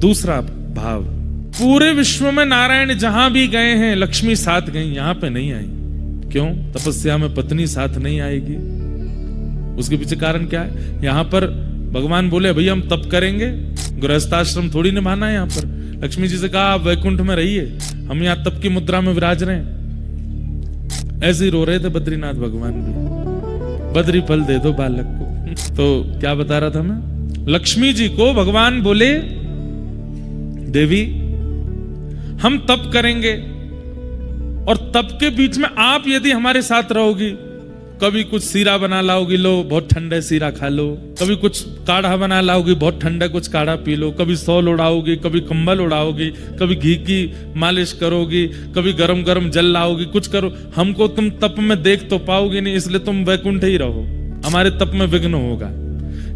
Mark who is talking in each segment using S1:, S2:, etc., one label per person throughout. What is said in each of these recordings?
S1: दूसरा भाव, पूरे विश्व में नारायण जहां भी गए हैं लक्ष्मी साथ गई, यहां पे नहीं आई। क्यों? तपस्या में पत्नी साथ नहीं आएगी। उसके पीछे कारण क्या है? यहां पर भगवान बोले भैया हम तप करेंगे, गृहस्थाश्रम थोड़ी निभाना है। यहां पर लक्ष्मी जी से कहा आप वैकुंठ में रहिए, हम यहां तप की मुद्रा में विराज रहे हैं। ऐसे ही रो रहे थे बद्रीनाथ भगवान भी, बद्री फल दे दो बालक को। तो क्या बता रहा था मैं? लक्ष्मी जी को भगवान बोले देवी हम तप करेंगे, और तप के बीच में आप यदि हमारे साथ रहोगी, कभी कुछ सीरा बना लाओगी, लो बहुत ठंडा सीरा खा लो, कभी कुछ काढ़ा बना लाओगी, बहुत ठंडा कुछ काढ़ा पी लो, कभी सौल उड़ाओगी, कभी कंबल उड़ाओगी, कभी घी की मालिश करोगी, कभी गरम गरम जल लाओगी, कुछ करो, हमको तुम तप में देख तो पाओगे नहीं, इसलिए तुम वैकुंठ ही रहो, हमारे तप में विघ्न होगा।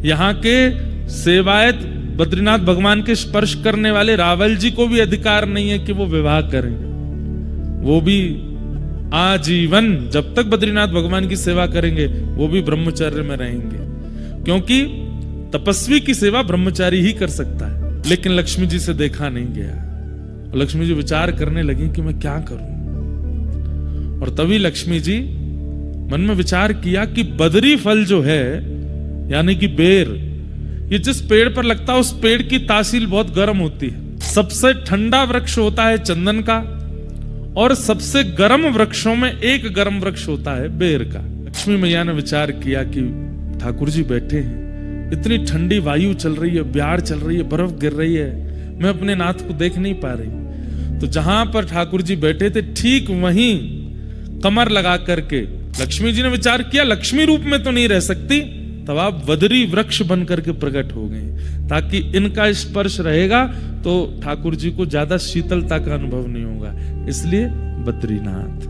S1: यहाँ के सेवायत बद्रीनाथ भगवान के स्पर्श करने वाले रावल जी को भी अधिकार नहीं है कि वो विवाह करें। वो भी आजीवन जब तक बद्रीनाथ भगवान की सेवा करेंगे वो भी ब्रह्मचर्य में रहेंगे, क्योंकि तपस्वी की सेवा ब्रह्मचारी ही कर सकता है। लेकिन लक्ष्मी जी से देखा नहीं गया। लक्ष्मी जी विचार करने लगी कि मैं क्या करूं। और तभी लक्ष्मी जी मन में विचार किया कि बदरी फल जो है यानी कि बेर, ये जिस पेड़ पर लगता है उस पेड़ की तासील बहुत गर्म होती है। सबसे ठंडा वृक्ष होता है चंदन का, और सबसे गर्म वृक्षों में एक गर्म वृक्ष होता है बेर का। लक्ष्मी मैया ने विचार किया कि ठाकुर जी बैठे हैं, इतनी ठंडी वायु चल रही है, ब्यार चल रही है, बर्फ गिर रही है, मैं अपने नाथ को देख नहीं पा रही। तो जहां पर ठाकुर जी बैठे थे ठीक वहीं कमर लगा करके लक्ष्मी जी ने विचार किया लक्ष्मी रूप में तो नहीं रह सकती, तब आप वदरी वृक्ष बन करके प्रकट हो गए, ताकि इनका स्पर्श रहेगा तो ठाकुर जी को ज्यादा शीतलता का अनुभव नहीं होगा, इसलिए बद्रीनाथ।